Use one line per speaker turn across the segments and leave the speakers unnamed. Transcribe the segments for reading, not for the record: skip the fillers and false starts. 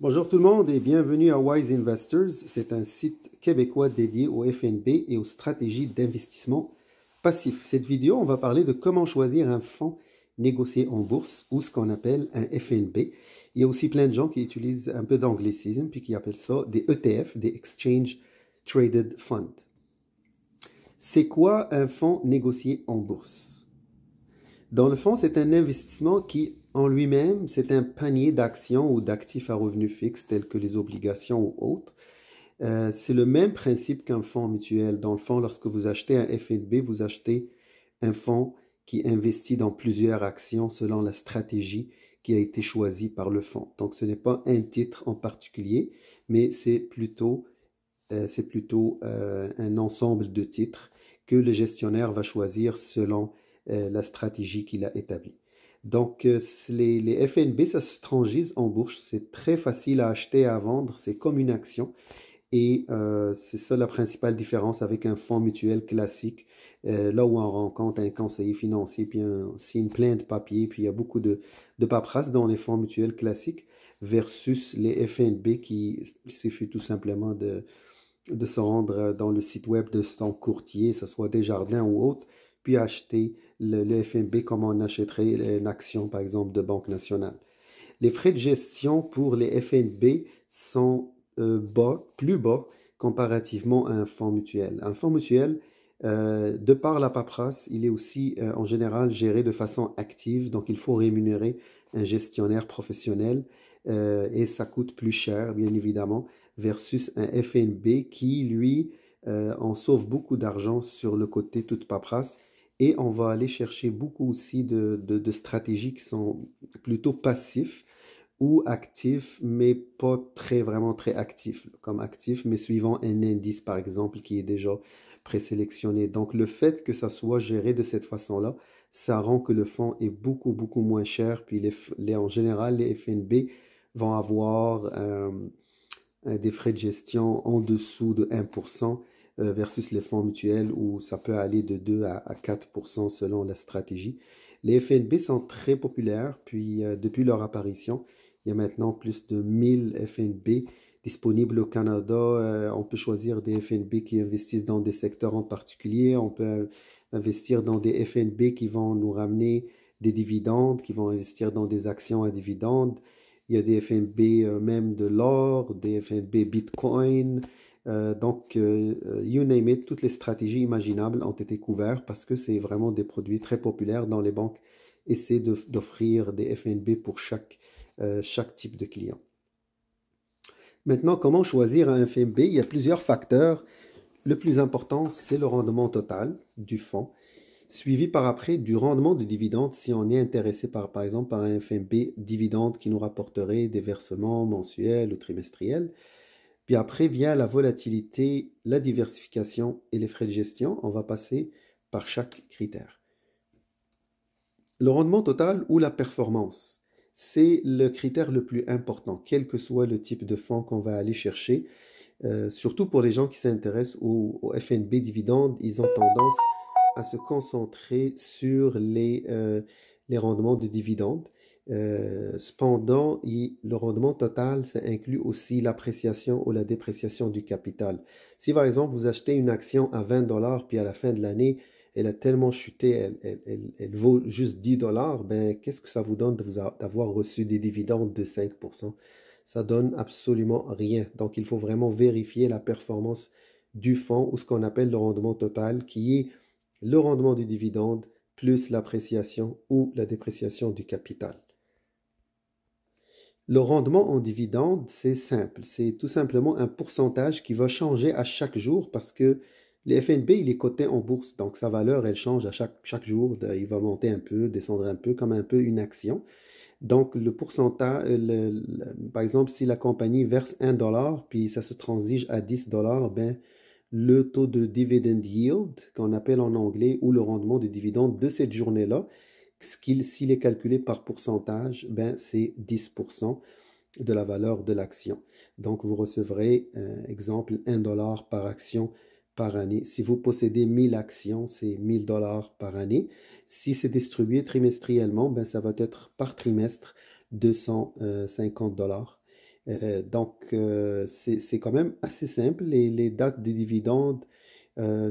Bonjour tout le monde et bienvenue à Wise Investors. C'est un site québécois dédié au FNB et aux stratégies d'investissement passif. Cette vidéo, on va parler de comment choisir un fonds négocié en bourse ou ce qu'on appelle un FNB. Il y a aussi plein de gens qui utilisent un peu d'anglicisme puis qui appellent ça des ETF, des Exchange Traded Funds. C'est quoi un fonds négocié en bourse? Dans le fond, c'est un investissement qui, en lui-même, c'est un panier d'actions ou d'actifs à revenus fixes tels que les obligations ou autres. C'est le même principe qu'un fonds mutuel. Dans le fond, lorsque vous achetez un FNB, vous achetez un fonds qui investit dans plusieurs actions selon la stratégie qui a été choisie par le fonds. Donc, ce n'est pas un titre en particulier, mais c'est plutôt un ensemble de titres que le gestionnaire va choisir selon la stratégie qu'il a établie. Donc, les FNB, ça se transige en bourse. C'est très facile à acheter et à vendre. C'est comme une action. Et c'est ça la principale différence avec un fonds mutuel classique, là où on rencontre un conseiller financier, puis on signe plein de papiers, puis il y a beaucoup de paperasse dans les fonds mutuels classiques, versus les FNB qui suffit tout simplement de se rendre dans le site web de son courtier, que ce soit Desjardins ou autre, puis acheter le FNB comme on achèterait une action, par exemple, de Banque nationale. Les frais de gestion pour les FNB sont plus bas comparativement à un fonds mutuel. Un fonds mutuel, de par la paperasse, il est aussi en général géré de façon active, donc il faut rémunérer un gestionnaire professionnel et ça coûte plus cher, bien évidemment, versus un FNB qui, lui, en sauve beaucoup d'argent sur le côté toute paperasse. Et on va aller chercher beaucoup aussi de stratégies qui sont plutôt passifs ou actifs, mais pas vraiment très actifs, comme actifs, mais suivant un indice, par exemple, qui est déjà présélectionné. Donc, le fait que ça soit géré de cette façon-là, ça rend que le fonds est beaucoup, beaucoup moins cher. Puis, en général, les FNB vont avoir des frais de gestion en dessous de 1% versus les fonds mutuels où ça peut aller de 2 à 4% selon la stratégie. Les FNB sont très populaires, puis depuis leur apparition, il y a maintenant plus de 1000 FNB disponibles au Canada. On peut choisir des FNB qui investissent dans des secteurs en particulier. On peut investir dans des FNB qui vont nous ramener des dividendes, qui vont investir dans des actions à dividendes. Il y a des FNB même de l'or, des FNB Bitcoin. You name it, toutes les stratégies imaginables ont été couvertes parce que c'est vraiment des produits très populaires dans les banques. Essaient d'offrir des FNB pour chaque type de client. Maintenant, comment choisir un FNB? Il y a plusieurs facteurs. Le plus important, c'est le rendement total du fonds, suivi par après du rendement de dividendes si on est intéressé par exemple par un FNB dividende qui nous rapporterait des versements mensuels ou trimestriels. Puis après vient la volatilité, la diversification et les frais de gestion. On va passer par chaque critère. Le rendement total ou la performance, c'est le critère le plus important, quel que soit le type de fonds qu'on va aller chercher. Surtout pour les gens qui s'intéressent au FNB dividende, ils ont tendance à se concentrer sur les rendements de dividendes. Cependant, le rendement total, ça inclut aussi l'appréciation ou la dépréciation du capital. Si par exemple vous achetez une action à 20 dollars, puis à la fin de l'année, elle a tellement chuté, elle vaut juste 10 dollars, ben qu'est-ce que ça vous donne d'avoir reçu des dividendes de 5%? Ça donne absolument rien. Donc, il faut vraiment vérifier la performance du fonds ou ce qu'on appelle le rendement total, qui est le rendement du dividende plus l'appréciation ou la dépréciation du capital. Le rendement en dividende, c'est simple. C'est tout simplement un pourcentage qui va changer à chaque jour parce que le FNB, il est coté en bourse. Donc, sa valeur, elle change à chaque jour. Il va monter un peu, descendre un peu, comme un peu une action. Donc, le pourcentage, par exemple, si la compagnie verse 1 dollar, puis ça se transige à 10 dollars, ben, le taux de dividend yield, qu'on appelle en anglais, ou le rendement de dividende de cette journée-là, s'il est calculé par pourcentage, ben, c'est 10% de la valeur de l'action. Donc, vous recevrez, exemple, 1 dollar par action par année. Si vous possédez 1000 actions, c'est 1000 dollars par année. Si c'est distribué trimestriellement, ben, ça va être par trimestre 250 dollars. C'est quand même assez simple. Les dates de dividendes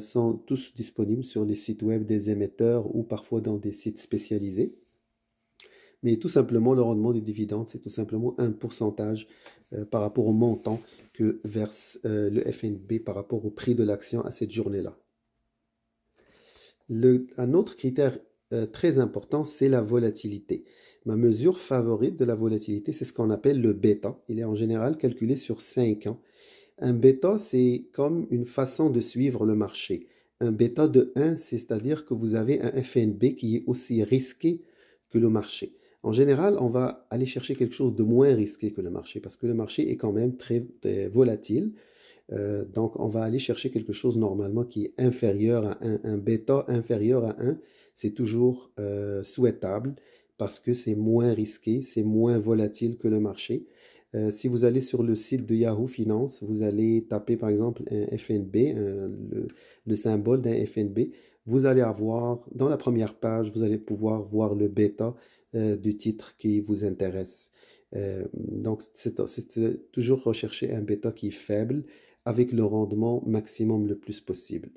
sont tous disponibles sur les sites web des émetteurs ou parfois dans des sites spécialisés. Mais tout simplement, le rendement des dividendes, c'est tout simplement un pourcentage par rapport au montant que verse le FNB par rapport au prix de l'action à cette journée-là. Un autre critère très important, c'est la volatilité. Ma mesure favorite de la volatilité, c'est ce qu'on appelle le bêta. Il est en général calculé sur 5 ans. Un bêta, c'est comme une façon de suivre le marché. Un bêta de 1, c'est-à-dire que vous avez un FNB qui est aussi risqué que le marché. En général, on va aller chercher quelque chose de moins risqué que le marché parce que le marché est quand même très volatile. Donc, on va aller chercher quelque chose normalement qui est inférieur à 1. Un bêta inférieur à 1, c'est toujours souhaitable parce que c'est moins risqué, c'est moins volatile que le marché. Si vous allez sur le site de Yahoo Finance, vous allez taper par exemple un FNB, le symbole d'un FNB. Vous allez avoir, dans la première page, vous allez pouvoir voir le bêta du titre qui vous intéresse. Donc, c'est toujours rechercher un bêta qui est faible avec le rendement maximum le plus possible.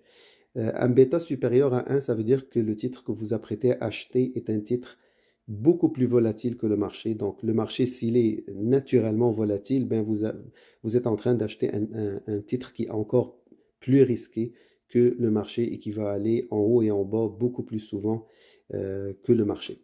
Un bêta supérieur à 1, ça veut dire que le titre que vous apprêtez à acheter est un titre beaucoup plus volatile que le marché. Donc, le marché, s'il est naturellement volatile, ben vous êtes en train d'acheter un titre qui est encore plus risqué que le marché et qui va aller en haut et en bas beaucoup plus souvent que le marché.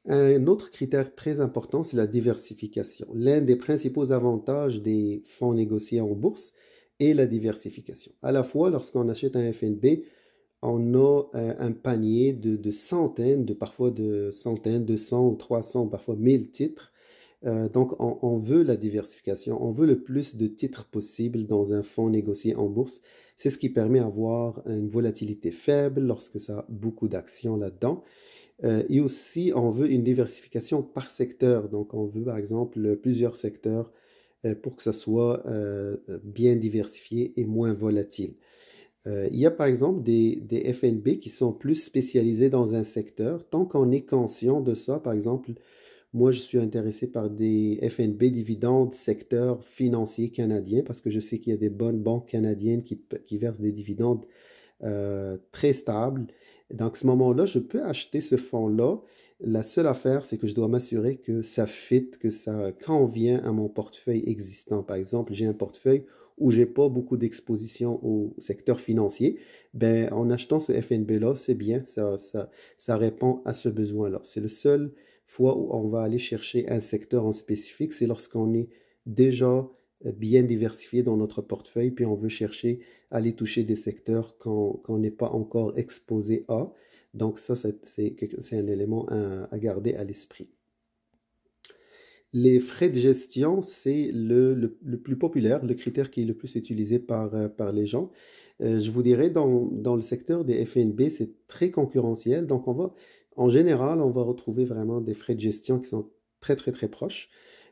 Un autre critère très important, c'est la diversification. L'un des principaux avantages des fonds négociés en bourse est la diversification. À la fois, lorsqu'on achète un FNB, on a un panier de centaines, parfois de centaines, 200 ou 300, parfois 1000 titres. Donc, on veut la diversification, on veut le plus de titres possible dans un fonds négocié en bourse. C'est ce qui permet d'avoir une volatilité faible lorsque ça a beaucoup d'actions là-dedans. Et aussi, on veut une diversification par secteur. Donc, on veut, par exemple, plusieurs secteurs pour que ça soit bien diversifié et moins volatile. Il y a, par exemple, des FNB qui sont plus spécialisés dans un secteur. Tant qu'on est conscient de ça, par exemple, moi, je suis intéressé par des FNB dividendes secteur financier canadien parce que je sais qu'il y a des bonnes banques canadiennes qui versent des dividendes très stable. Donc, à ce moment-là, je peux acheter ce fonds-là. La seule affaire, c'est que je dois m'assurer que ça fit, que ça convient à mon portefeuille existant. Par exemple, j'ai un portefeuille où j'ai pas beaucoup d'exposition au secteur financier. Ben, en achetant ce FNB-là, c'est bien, ça répond à ce besoin-là. C'est le seul fois où on va aller chercher un secteur en spécifique, c'est lorsqu'on est déjà bien diversifié dans notre portefeuille, puis on veut chercher à aller toucher des secteurs qu'on n'est pas encore exposé à. Donc ça, c'est un élément à garder à l'esprit. Les frais de gestion, c'est le plus populaire, le critère qui est le plus utilisé par les gens. Je vous dirais, dans le secteur des FNB, c'est très concurrentiel. Donc, en général, on va retrouver vraiment des frais de gestion qui sont très, très, très proches.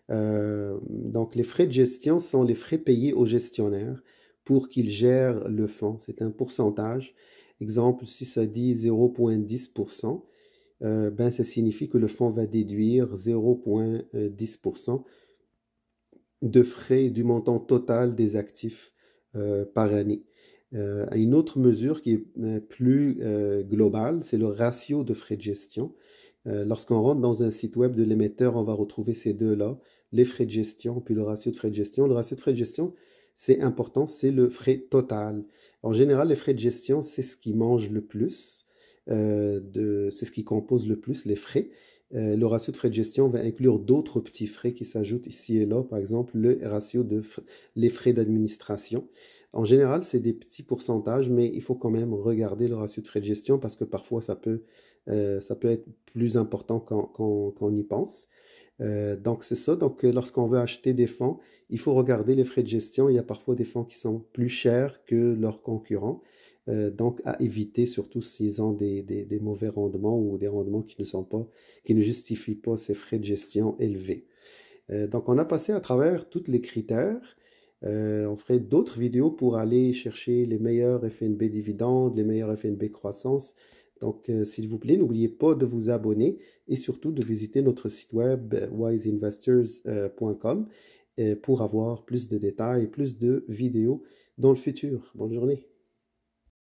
Donc, les frais de gestion sont les frais payés au gestionnaire pour qu'il gère le fonds. C'est un pourcentage. Exemple, si ça dit 0,10%, ben, ça signifie que le fonds va déduire 0,10% de frais du montant total des actifs par année. Une autre mesure qui est plus globale, c'est le ratio de frais de gestion. Lorsqu'on rentre dans un site web de l'émetteur, on va retrouver ces deux-là, les frais de gestion, puis le ratio de frais de gestion. Le ratio de frais de gestion, c'est important, c'est le frais total. En général, les frais de gestion, c'est ce qui mange le plus, c'est ce qui compose le plus les frais. Le ratio de frais de gestion va inclure d'autres petits frais qui s'ajoutent ici et là, par exemple le ratio les frais d'administration. En général, c'est des petits pourcentages, mais il faut quand même regarder le ratio de frais de gestion parce que parfois ça peut être plus important qu'on y pense. Donc, c'est ça. Donc, lorsqu'on veut acheter des fonds, il faut regarder les frais de gestion. Il y a parfois des fonds qui sont plus chers que leurs concurrents. Donc, à éviter, surtout s'ils ont des mauvais rendements ou des rendements qui ne justifient pas ces frais de gestion élevés. Donc, on a passé à travers tous les critères. On ferait d'autres vidéos pour aller chercher les meilleurs FNB dividendes, les meilleurs FNB croissance. Donc, s'il vous plaît, n'oubliez pas de vous abonner et surtout de visiter notre site web wiseinvestors.com pour avoir plus de détails et plus de vidéos dans le futur. Bonne journée.